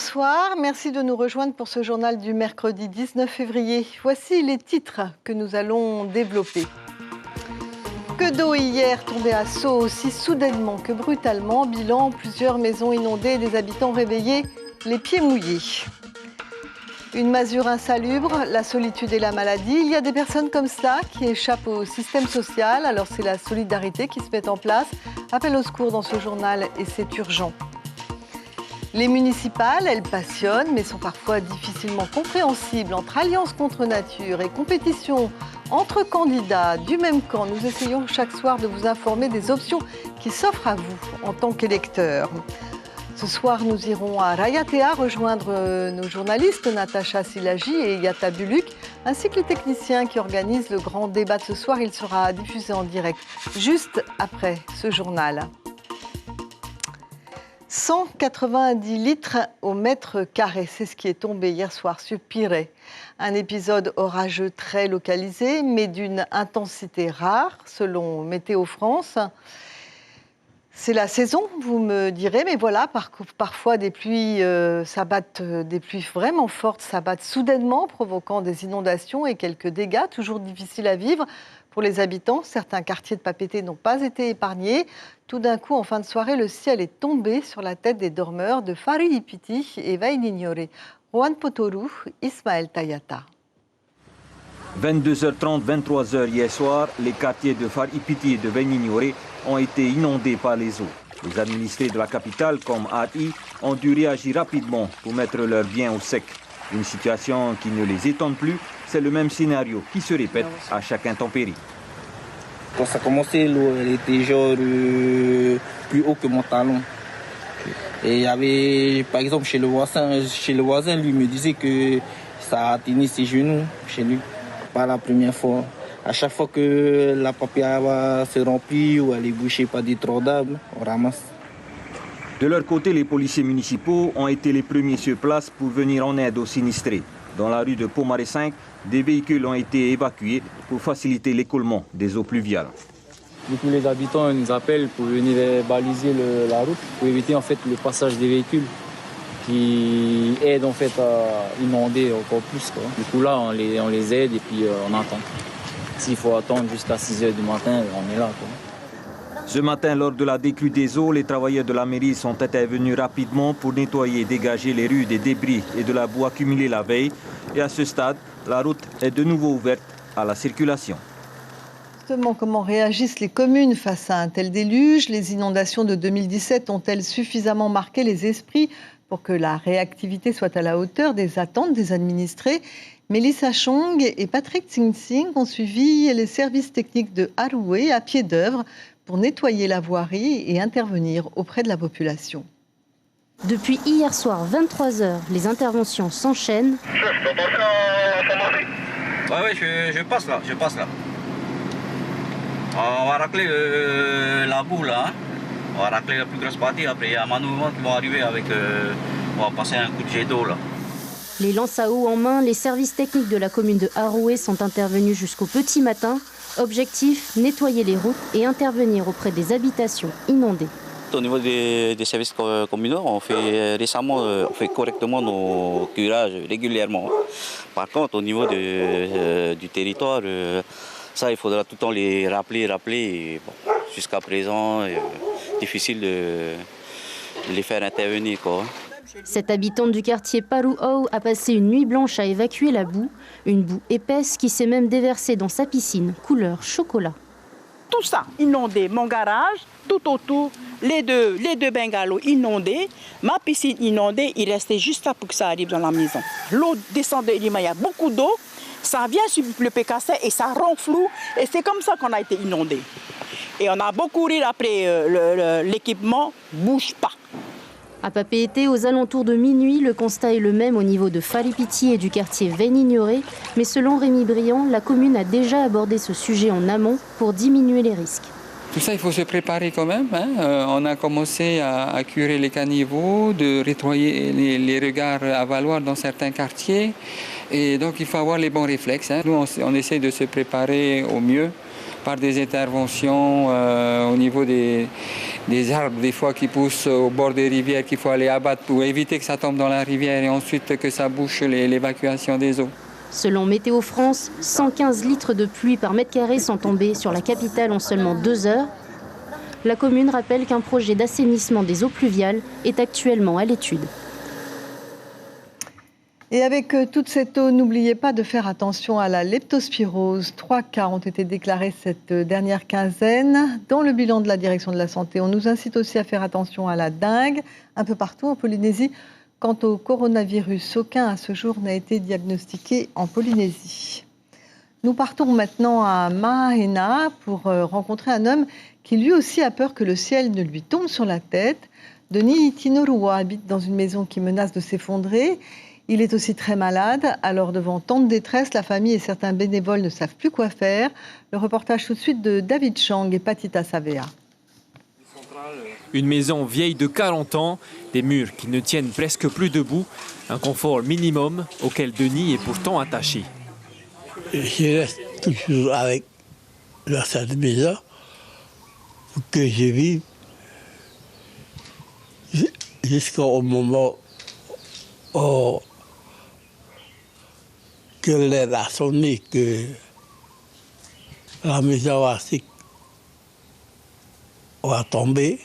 bonsoir. Merci de nous rejoindre pour ce journal du mercredi 19 février. Voici les titres que nous allons développer. Que d'eau hier tombée à Sceaux, aussi soudainement que brutalement. Bilan, plusieurs maisons inondées et des habitants réveillés, les pieds mouillés. Une masure insalubre, la solitude et la maladie. Il y a des personnes comme cela qui échappent au système social. Alors c'est la solidarité qui se met en place. Appel au secours dans ce journal et c'est urgent. Les municipales, elles passionnent, mais sont parfois difficilement compréhensibles entre alliance contre nature et compétition entre candidats du même camp. Nous essayons chaque soir de vous informer des options qui s'offrent à vous en tant qu'électeurs. Ce soir, nous irons à Rayatea rejoindre nos journalistes Natacha Silagi et Yata Buluk, ainsi que les techniciens qui organisent le grand débat de ce soir. Il sera diffusé en direct juste après ce journal. 190 litres au mètre carré, c'est ce qui est tombé hier soir sur Pirée. Un épisode orageux très localisé, mais d'une intensité rare, selon Météo France. C'est la saison, vous me direz, mais voilà, parfois des pluies s'abattent, des pluies vraiment fortes s'abattent soudainement, provoquant des inondations et quelques dégâts, toujours difficiles à vivre pour les habitants. Certains quartiers de Papeete n'ont pas été épargnés. Tout d'un coup, en fin de soirée, le ciel est tombé sur la tête des dormeurs de Fari Ipiti et Vainignore. Juan Potoru, Ismaël Tayata. 22h30, 23h hier soir, les quartiers de Fari Ipiti et de Vainignore ont été inondés par les eaux. Les administrés de la capitale, comme RI, ont dû réagir rapidement pour mettre leurs biens au sec. Une situation qui ne les étonne plus, c'est le même scénario qui se répète à chaque intempérie. Quand ça a commencé, l'eau elle était genre plus haut que mon talon. Et il y avait, par exemple, chez le voisin, lui me disait que ça atteignait ses genoux chez lui. Pas la première fois. À chaque fois que la papaya se remplit ou elle est bouchée par des troncs d'arbres, on ramasse. De leur côté, les policiers municipaux ont été les premiers sur place pour venir en aide aux sinistrés. Dans la rue de Pomaré 5, des véhicules ont été évacués pour faciliter l'écoulement des eaux pluviales. Du coup, les habitants nous appellent pour venir baliser la route, pour éviter en fait le passage des véhicules qui aident en fait à inonder encore plus, quoi. Du coup là, on les aide et puis on attend. S'il faut attendre jusqu'à 6h du matin, on est là, quoi. Ce matin, lors de la décrue des eaux, les travailleurs de la mairie sont intervenus rapidement pour nettoyer et dégager les rues des débris et de la boue accumulée la veille. Et à ce stade, la route est de nouveau ouverte à la circulation. Justement, comment réagissent les communes face à un tel déluge? Les inondations de 2017 ont-elles suffisamment marqué les esprits pour que la réactivité soit à la hauteur des attentes des administrés? Mélissa Chong et Patrick Tsing ont suivi les services techniques de Haroué à pied d'œuvre pour nettoyer la voirie et intervenir auprès de la population. Depuis hier soir, 23h, les interventions s'enchaînent. Oui, je passe là. On va racler la boue là. On va racler la plus grosse partie. Après, il y a un manœuvre qui va arriver avec... on va passer un coup de jet d'eau là. Les lances à eau en main, les services techniques de la commune de Haroué sont intervenus jusqu'au petit matin. Objectif, nettoyer les routes et intervenir auprès des habitations inondées. Au niveau des services communaux, on fait correctement nos curages régulièrement. Par contre, au niveau du territoire, ça, il faudra tout le temps les rappeler. Et, bon, jusqu'à présent, difficile de les faire intervenir, quoi. Cette habitante du quartier Paru'au a passé une nuit blanche à évacuer la boue. Une boue épaisse qui s'est même déversée dans sa piscine, couleur chocolat. Tout ça inondé, mon garage, tout autour, les deux bungalows inondés, ma piscine inondée, il restait juste là pour que ça arrive dans la maison. L'eau descendait, il y a beaucoup d'eau, ça vient sur le PKC et ça renfloue et c'est comme ça qu'on a été inondé. Et on a beaucoup ri après l'équipement, bouge pas. À Papeete, aux alentours de minuit, le constat est le même au niveau de Fari Ipiti et du quartier Vainignore. Mais selon Rémi Briand, la commune a déjà abordé ce sujet en amont pour diminuer les risques. Tout ça, il faut se préparer quand même. On a commencé à curer les caniveaux, de nettoyer les regards à valoir dans certains quartiers. Et donc il faut avoir les bons réflexes. Hein. Nous, on essaie de se préparer au mieux par des interventions au niveau des arbres, des fois qui poussent au bord des rivières, qu'il faut aller abattre pour éviter que ça tombe dans la rivière et ensuite que ça bouche l'évacuation des eaux. Selon Météo France, 115 litres de pluie par mètre carré sont tombés sur la capitale en seulement 2 heures. La commune rappelle qu'un projet d'assainissement des eaux pluviales est actuellement à l'étude. Et avec toute cette eau, n'oubliez pas de faire attention à la leptospirose. 3 cas ont été déclarés cette dernière quinzaine. Dans le bilan de la direction de la santé, on nous incite aussi à faire attention à la dengue, un peu partout en Polynésie. Quant au coronavirus, aucun à ce jour n'a été diagnostiqué en Polynésie. Nous partons maintenant à Mahena pour rencontrer un homme qui lui aussi a peur que le ciel ne lui tombe sur la tête. Denis Tinorua habite dans une maison qui menace de s'effondrer. Il est aussi très malade, alors devant tant de détresse, la famille et certains bénévoles ne savent plus quoi faire. Le reportage tout de suite de David Chang et Patita Savea. Une maison vieille de 40 ans, des murs qui ne tiennent presque plus debout, un confort minimum auquel Denis est pourtant attaché. Je reste toujours avec cette maison pour que je vive jusqu'au moment où que l'heure a sonné, que la maison va tomber.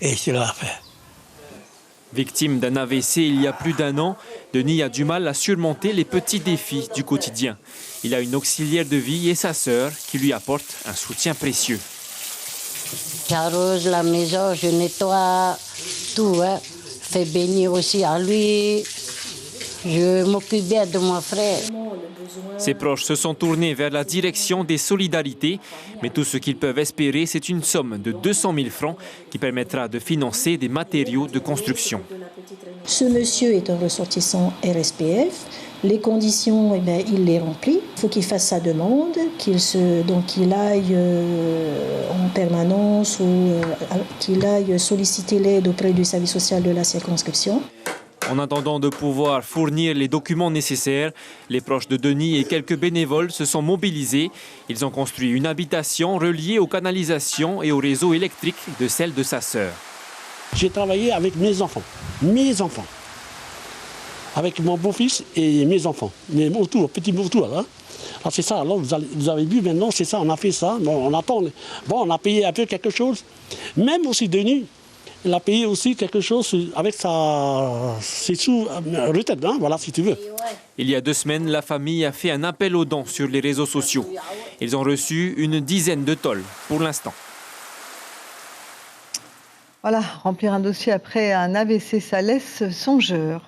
Et c'est la fin. Victime d'un AVC il y a plus d'1 an, Denis a du mal à surmonter les petits défis du quotidien. Il a une auxiliaire de vie et sa sœur qui lui apportent un soutien précieux. J'arrose la maison, je nettoie tout. Hein. Je fais bénir aussi à lui. Je m'occupe bien de mon frère. Ses proches se sont tournés vers la direction des solidarités, mais tout ce qu'ils peuvent espérer, c'est une somme de 200 000 francs qui permettra de financer des matériaux de construction. Ce monsieur est un ressortissant RSPF. Les conditions, il les remplit. Il faut qu'il fasse sa demande, qu'il aille en permanence ou qu'il aille solliciter l'aide auprès du service social de la circonscription. En attendant de pouvoir fournir les documents nécessaires, les proches de Denis et quelques bénévoles se sont mobilisés. Ils ont construit une habitation reliée aux canalisations et au réseau électrique de celle de sa sœur. J'ai travaillé avec mes enfants, avec mon beau-fils et mes enfants, mes autour, petits autour. Hein. Ah, c'est ça, alors vous avez vu maintenant, c'est ça, on a fait ça, bon, on attend, bon, on a payé un peu quelque chose, même aussi Denis. Il a payé aussi quelque chose avec ses sous-retraite, hein, voilà, si tu veux. Il y a 2 semaines, la famille a fait un appel aux dons sur les réseaux sociaux. Ils ont reçu une dizaine de tôles pour l'instant. Voilà, remplir un dossier après un AVC, ça laisse songeur.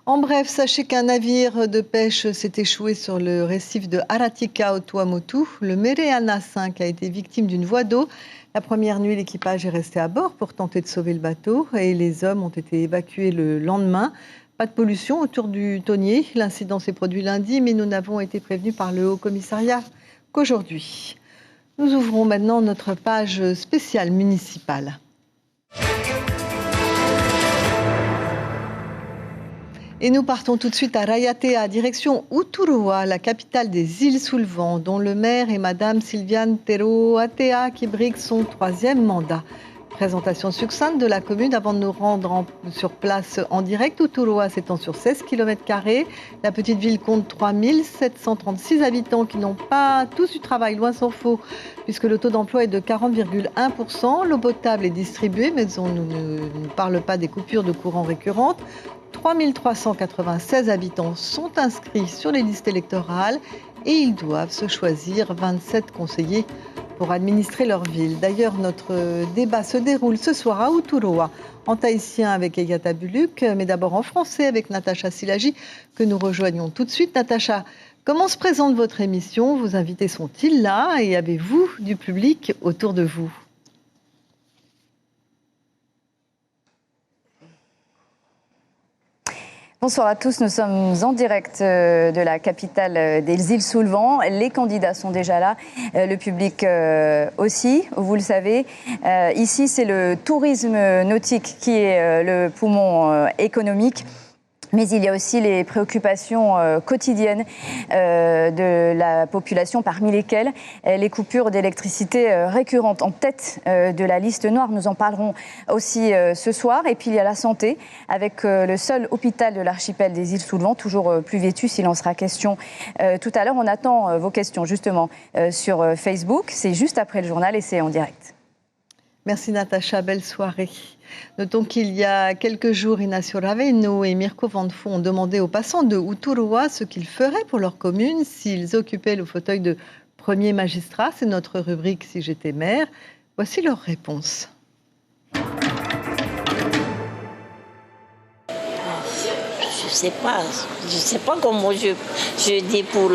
En bref, sachez qu'un navire de pêche s'est échoué sur le récif de Aratika au Tuamotu. Le Mereana 5 a été victime d'une voie d'eau. La première nuit, l'équipage est resté à bord pour tenter de sauver le bateau et les hommes ont été évacués le lendemain. Pas de pollution autour du tonnier. L'incident s'est produit lundi, mais nous n'avons été prévenus par le Haut-Commissariat qu'aujourd'hui. Nous ouvrons maintenant notre page spéciale municipale. Et nous partons tout de suite à Raiatea, direction Uturua, la capitale des îles sous le vent, dont le maire est Madame Sylviane Teroatea, qui brigue son 3e mandat. Présentation succincte de la commune avant de nous rendre sur place en direct. Uturua s'étend sur 16 km². La petite ville compte 3736 habitants qui n'ont pas tous du travail, loin s'en faut, puisque le taux d'emploi est de 40,1%. L'eau potable est distribuée, mais on ne parle pas des coupures de courant récurrentes. 3396 habitants sont inscrits sur les listes électorales et ils doivent se choisir 27 conseillers pour administrer leur ville. D'ailleurs, notre débat se déroule ce soir à Uturua, en tahitien avec Egata Buluk, mais d'abord en français avec Natacha Silagi, que nous rejoignons tout de suite. Natacha, comment se présente votre émission? Vos invités sont-ils là et avez-vous du public autour de vous? Bonsoir à tous, nous sommes en direct de la capitale des îles sous le vent. Les candidats sont déjà là, le public aussi, vous le savez. Ici, c'est le tourisme nautique qui est le poumon économique. Mais il y a aussi les préoccupations quotidiennes de la population, parmi lesquelles les coupures d'électricité récurrentes en tête de la liste noire. Nous en parlerons aussi ce soir. Et puis il y a la santé, avec le seul hôpital de l'archipel des îles Sous-le-Vent, toujours plus vêtu, s'il en sera question tout à l'heure. On attend vos questions justement sur Facebook. C'est juste après le journal et c'est en direct. Merci Natacha, belle soirée. Notons qu'il y a quelques jours, Inácio Raveno et Mirko Van Fon ont demandé aux passants de Uturoa ce qu'ils feraient pour leur commune s'ils occupaient le fauteuil de premier magistrat. C'est notre rubrique « Si j'étais maire ». Voici leur réponse. Je ne sais pas comment je dis pour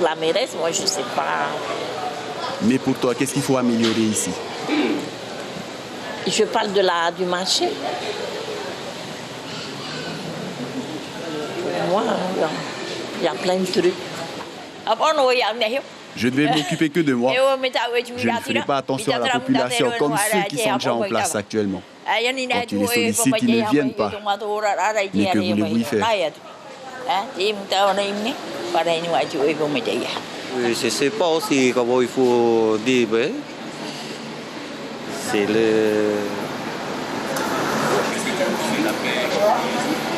la mairesse, moi je ne sais pas. Mais pour toi, qu'est-ce qu'il faut améliorer ici? Je parle du marché. Pour moi, il y a plein de trucs. Je ne vais m'occuper que de moi. Je ne ferai pas attention à la population comme ceux qui sont déjà en place actuellement. Quand tu les sollicites, ils ne viennent pas. Mais que voulez-vous y faire? Je ne sais pas aussi comment il faut dire. C'est le...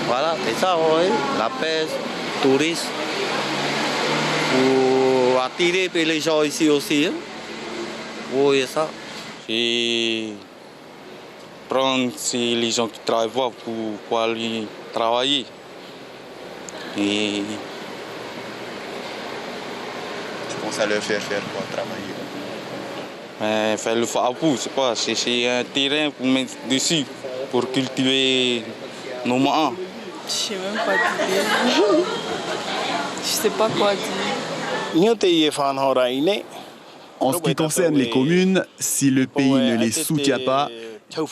Voilà, c'est ça, oui. La pêche, tourisme. Pour attirer les gens ici aussi. Hein. Oui, c'est ça. Et prendre les gens qui travaillent pour aller travailler. Et tu penses à leur faire quoi, travailler? Faire le fabou, c'est pas, c'est un terrain pour mettre dessus, pour cultiver nos mains. Je sais même pas dire. Je sais pas quoi dire. En ce qui concerne les communes, si le pays ne les soutient pas,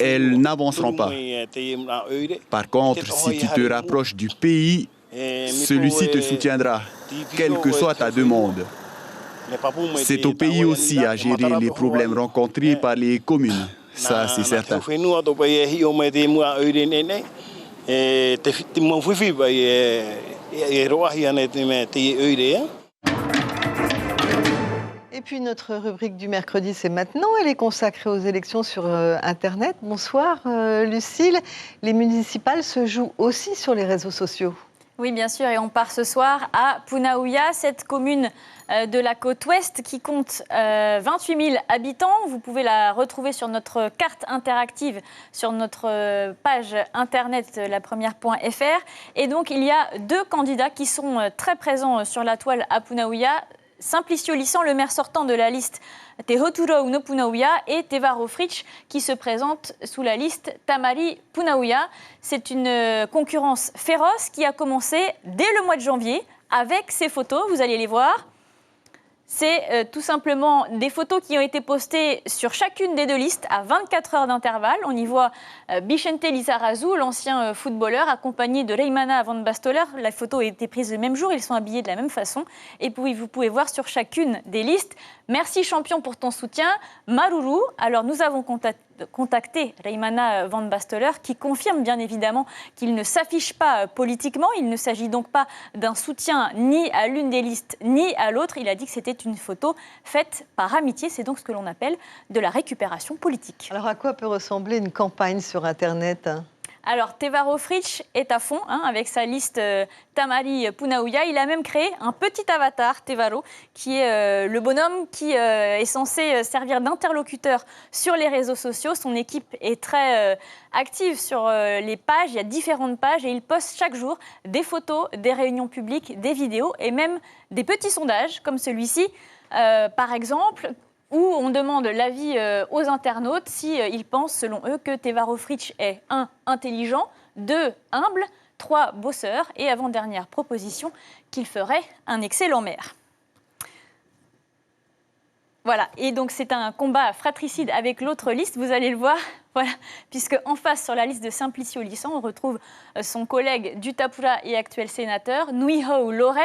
elles n'avanceront pas. Par contre, si tu te rapproches du pays, celui-ci te soutiendra, quelle que soit ta demande. C'est au pays aussi à gérer les problèmes rencontrés par les communes. Ça, c'est certain. Et puis notre rubrique du mercredi, c'est maintenant. Elle est consacrée aux élections sur Internet. Bonsoir Lucille. Les municipales se jouent aussi sur les réseaux sociaux. Oui, bien sûr, et on part ce soir à Punaouia, cette commune de la côte ouest qui compte 28 000 habitants. Vous pouvez la retrouver sur notre carte interactive, sur notre page internet lapremière.fr. Et donc, il y a deux candidats qui sont très présents sur la toile à Punaouia. Simplicio Lissan, le maire sortant de la liste Te Hoturou no Punaouia, et Tevaro Fritsch qui se présente sous la liste Tamari Punaouia. C'est une concurrence féroce qui a commencé dès le mois de janvier avec ces photos, vous allez les voir. C'est tout simplement des photos qui ont été postées sur chacune des deux listes à 24 heures d'intervalle. On y voit Bixente Lizarazu, l'ancien footballeur, accompagné de Reimana Van Bastoler. La photo a été prise le même jour, ils sont habillés de la même façon. Et puis vous pouvez voir sur chacune des listes « Merci champion pour ton soutien, Maruru ». Alors nous avons contacté Reimana Van Bastoler qui confirme bien évidemment qu'il ne s'affiche pas politiquement. Il ne s'agit donc pas d'un soutien ni à l'une des listes ni à l'autre. Il a dit que c'était une photo faite par amitié. C'est donc ce que l'on appelle de la récupération politique. Alors à quoi peut ressembler une campagne sur Internet ? Alors, Tevaro Fritsch est à fond avec sa liste Tamari Punaouia. Il a même créé un petit avatar, Tevaro, qui est le bonhomme qui est censé servir d'interlocuteur sur les réseaux sociaux. Son équipe est très active sur les pages. Il y a différentes pages et il poste chaque jour des photos, des réunions publiques, des vidéos et même des petits sondages comme celui-ci. Par exemple, où on demande l'avis aux internautes s'ils pensent, selon eux, que Tevaro Fritsch est 1. intelligent, 2. humble, 3. bosseur et avant-dernière proposition, qu'il ferait un excellent maire. Voilà, et donc c'est un combat fratricide avec l'autre liste, vous allez le voir, voilà, puisque en face, sur la liste de Simplicio Lissan, on retrouve son collègue du Tapura et actuel sénateur, Nuihau Loré.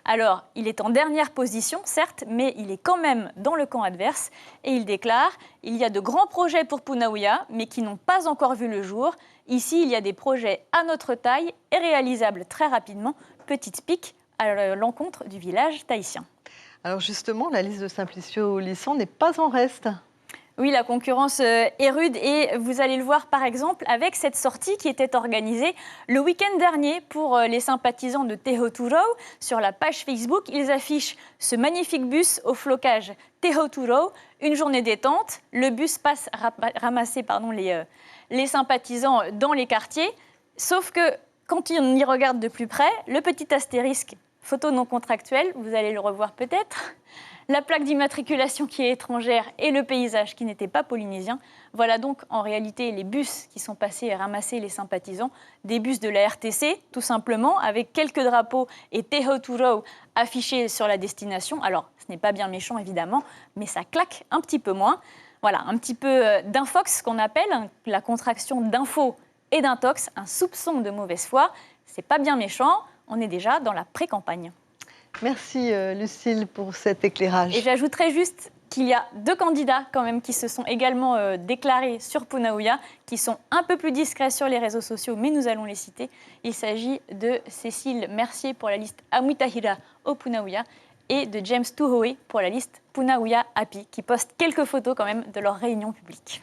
Alors, il est en dernière position, certes, mais il est quand même dans le camp adverse, et il déclare « Il y a de grands projets pour Punaouia, mais qui n'ont pas encore vu le jour. Ici, il y a des projets à notre taille et réalisables très rapidement. Petite pique à l'encontre du village tahitien. Alors justement, la liste de Simplicio Lisson n'est pas en reste. Oui, la concurrence est rude et vous allez le voir par exemple avec cette sortie qui était organisée le week-end dernier pour les sympathisants de Te Hoturo. Sur la page Facebook, ils affichent ce magnifique bus au flocage Te Hoturo, une journée détente. Le bus passe ramasser les sympathisants dans les quartiers, sauf que quand on y regarde de plus près, le petit astérisque photo non contractuelle, vous allez le revoir peut-être, la plaque d'immatriculation qui est étrangère et le paysage qui n'était pas polynésien. Voilà donc en réalité les bus qui sont passés et ramasser les sympathisants, des bus de la RTC tout simplement, avec quelques drapeaux et Te Hoturo affichés sur la destination. Alors ce n'est pas bien méchant évidemment, mais ça claque un petit peu moins. Voilà, un petit peu d'infox qu'on appelle, la contraction d'info et d'intox, un soupçon de mauvaise foi. C'est pas bien méchant, on est déjà dans la pré-campagne. Merci Lucille pour cet éclairage. Et j'ajouterais juste qu'il y a 2 candidats quand même qui se sont également déclarés sur Punauia, qui sont un peu plus discrets sur les réseaux sociaux, mais nous allons les citer. Il s'agit de Cécile Mercier pour la liste Amuitahira au Punauia et de James Tuhoe pour la liste Punauia Happy, qui postent quelques photos quand même de leur réunion publique.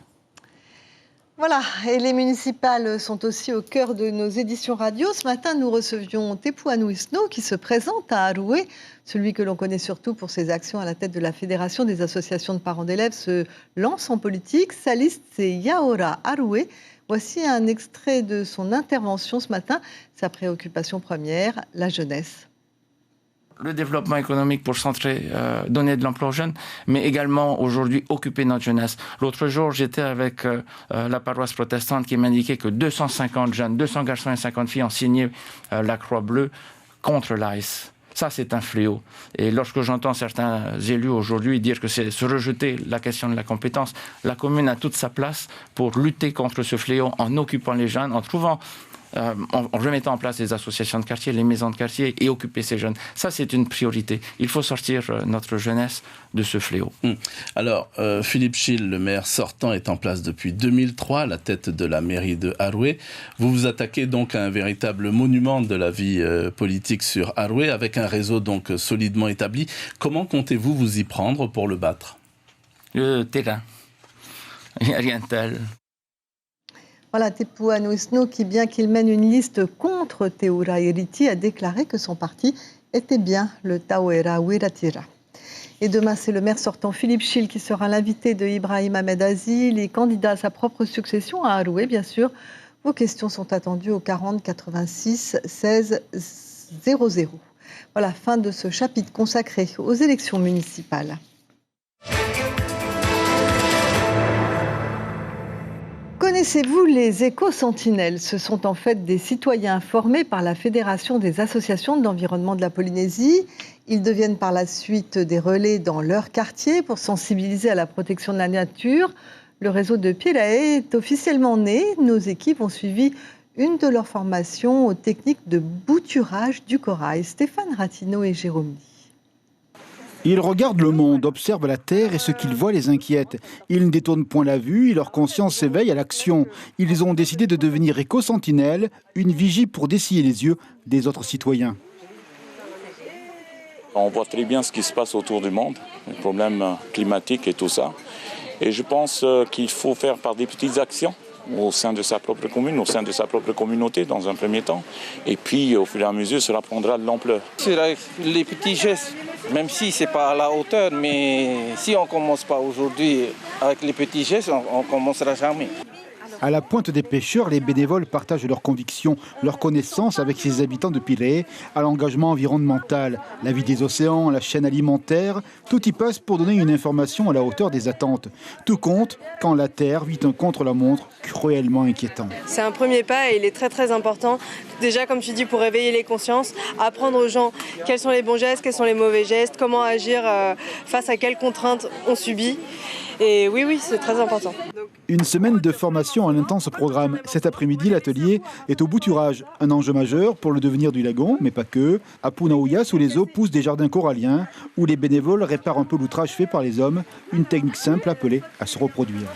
Voilà, et les municipales sont aussi au cœur de nos éditions radio. Ce matin, nous recevions Tepu Anuisno qui se présente à Aroué. Celui que l'on connaît surtout pour ses actions à la tête de la Fédération des associations de parents d'élèves se lance en politique. Sa liste, c'est Yaora Aroué. Voici un extrait de son intervention ce matin. Sa préoccupation première, la jeunesse. Le développement économique pour donner de l'emploi aux jeunes, mais également aujourd'hui occuper notre jeunesse. L'autre jour, j'étais avec la paroisse protestante qui m'indiquait que 250 jeunes, 200 garçons et 50 filles ont signé la Croix Bleue contre l'ICE. Ça, c'est un fléau. Et lorsque j'entends certains élus aujourd'hui dire que c'est se rejeter la question de la compétence, la commune a toute sa place pour lutter contre ce fléau en occupant les jeunes, en trouvant en remettant en place les associations de quartier, les maisons de quartier et occuper ces jeunes. Ça, c'est une priorité. Il faut sortir notre jeunesse de ce fléau. Alors, Philippe Schill, le maire sortant, est en place depuis 2003 à la tête de la mairie de Aroué. Vous vous attaquez donc à un véritable monument de la vie politique sur Aroué, avec un réseau donc solidement établi. Comment comptez-vous vous y prendre pour le battre? Le terrain. Il n'y a rien de tel. Voilà, Tepu Anuisno, qui, bien qu'il mène une liste contre Teura Iriti, a déclaré que son parti était bien le Tauera Wiratira. Et demain, c'est le maire sortant Philippe Schill qui sera l'invité de Ibrahim Ahmed Aziz, les candidats à sa propre succession à Aroué, bien sûr. Vos questions sont attendues au 40 86 16 00. Voilà, fin de ce chapitre consacré aux élections municipales. Connaissez-vous les éco-sentinelles? Ce sont en fait des citoyens formés par la Fédération des associations de l'environnement de la Polynésie. Ils deviennent par la suite des relais dans leur quartier pour sensibiliser à la protection de la nature. Le réseau de Pirae est officiellement né. Nos équipes ont suivi une de leurs formations aux techniques de bouturage du corail. Stéphane Ratino et Jérôme. Ils regardent le monde, observent la terre et ce qu'ils voient les inquiète. Ils ne détournent point la vue et leur conscience s'éveille à l'action. Ils ont décidé de devenir éco-sentinelles, une vigie pour dessiller les yeux des autres citoyens. On voit très bien ce qui se passe autour du monde, les problèmes climatiques et tout ça. Et je pense qu'il faut faire par des petites actions au sein de sa propre commune, au sein de sa propre communauté dans un premier temps. Et puis au fur et à mesure, cela prendra de l'ampleur. C'est les petits gestes, même si ce n'est pas à la hauteur, mais si on ne commence pas aujourd'hui avec les petits gestes, on ne commencera jamais. À la pointe des pêcheurs, les bénévoles partagent leurs convictions, leurs connaissances avec les habitants de Pirae, à l'engagement environnemental, la vie des océans, la chaîne alimentaire, tout y passe pour donner une information à la hauteur des attentes. Tout compte quand la Terre vit un contre-la-montre cruellement inquiétant. C'est un premier pas et il est très très important. Déjà, comme tu dis, pour réveiller les consciences, apprendre aux gens quels sont les bons gestes, quels sont les mauvais gestes, comment agir face à quelles contraintes on subit. Et oui, c'est très important. Une semaine de formation à l'intense programme. Cet après-midi, l'atelier est au bouturage. Un enjeu majeur pour le devenir du lagon, mais pas que. À Punauia, sous les eaux, poussent des jardins coralliens où les bénévoles réparent un peu l'outrage fait par les hommes. Une technique simple appelée à se reproduire.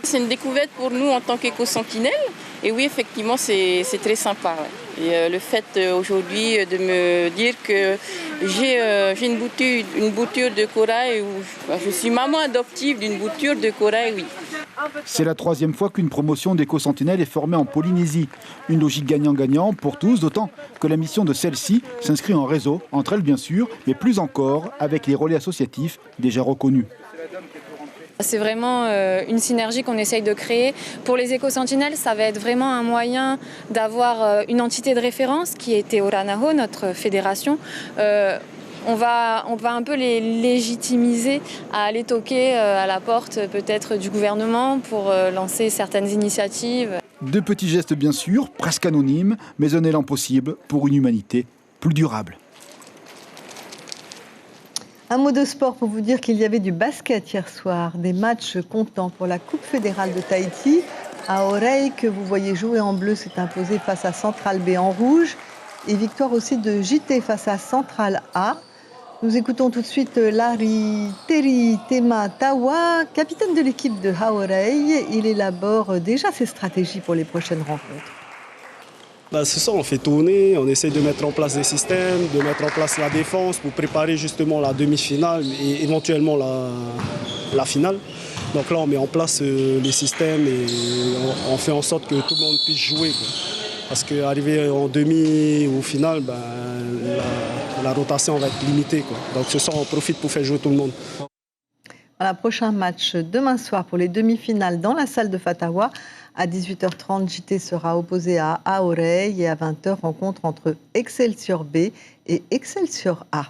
C'est une découverte pour nous en tant qu'éco-sentinelle. Et oui, effectivement, c'est très sympa. Ouais. Et le fait aujourd'hui de me dire que j'ai une bouture de corail, je suis maman adoptive d'une bouture de corail, oui. C'est la 3e fois qu'une promotion d'éco-sentinelle est formée en Polynésie. Une logique gagnant-gagnant pour tous, d'autant que la mission de celle-ci s'inscrit en réseau, entre elles bien sûr, mais plus encore avec les relais associatifs déjà reconnus. C'est vraiment une synergie qu'on essaye de créer. Pour les éco-sentinelles, ça va être vraiment un moyen d'avoir une entité de référence qui est Te Oranaho, notre fédération. On va un peu les légitimiser à aller toquer à la porte peut-être du gouvernement pour lancer certaines initiatives. De petits gestes bien sûr, presque anonymes, mais un élan possible pour une humanité plus durable. Un mot de sport pour vous dire qu'il y avait du basket hier soir, des matchs comptants pour la Coupe fédérale de Tahiti. Haorei, que vous voyez jouer en bleu, s'est imposé face à Central B en rouge. Et victoire aussi de JT face à Central A. Nous écoutons tout de suite Larry Teri Tema Tawa, capitaine de l'équipe de Haorei. Il élabore déjà ses stratégies pour les prochaines rencontres. C'est ça, on fait tourner, on essaie de mettre en place des systèmes, de mettre en place la défense pour préparer justement la demi-finale et éventuellement la finale. Donc là, on met en place les systèmes et on fait en sorte que tout le monde puisse jouer. Parce qu'arriver en demi ou finale, la rotation va être limitée. Donc ce soir, on profite pour faire jouer tout le monde. Voilà, prochain match demain soir pour les demi-finales dans la salle de Fatawa. À 18h30, JT sera opposé à Haorei et à 20h, rencontre entre Excelsior B et Excelsior A.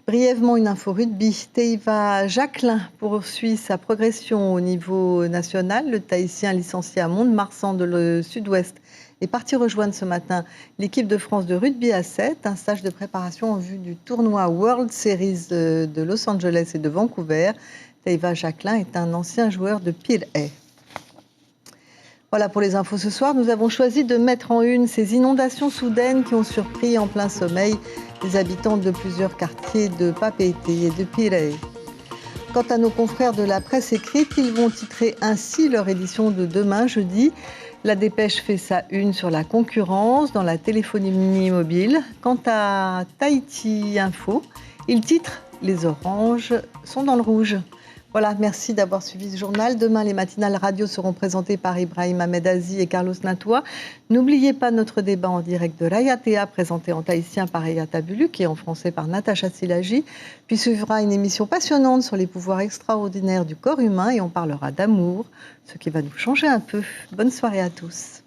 Brièvement, une info rugby. Teiva Jacquelin poursuit sa progression au niveau national. Le Tahitien licencié à Mont-de-Marsan de le Sud-Ouest est parti rejoindre ce matin l'équipe de France de rugby à 7, un stage de préparation en vue du tournoi World Series de Los Angeles et de Vancouver. Teiva Jacquelin est un ancien joueur de Pirée. Voilà pour les infos ce soir. Nous avons choisi de mettre en une ces inondations soudaines qui ont surpris en plein sommeil les habitants de plusieurs quartiers de Papeete et de Pirée. Quant à nos confrères de la presse écrite, ils vont titrer ainsi leur édition de demain, jeudi. La Dépêche fait sa une sur la concurrence dans la téléphonie mobile. Quant à Tahiti Info, il titre « Les oranges sont dans le rouge ». Voilà, merci d'avoir suivi ce journal. Demain, les matinales radio seront présentées par Ibrahim Ahmedazi et Carlos Natoua. N'oubliez pas notre débat en direct de Rayatea, présenté en tahitien par Eyata Buluk et en français par Natacha Silagi. Puis suivra une émission passionnante sur les pouvoirs extraordinaires du corps humain et on parlera d'amour, ce qui va nous changer un peu. Bonne soirée à tous.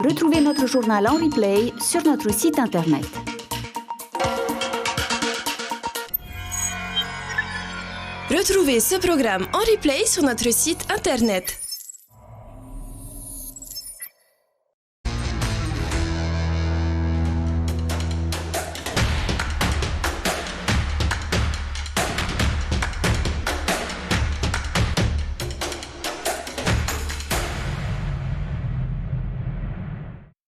Retrouvez notre journal en replay sur notre site internet. Retrouvez ce programme en replay sur notre site internet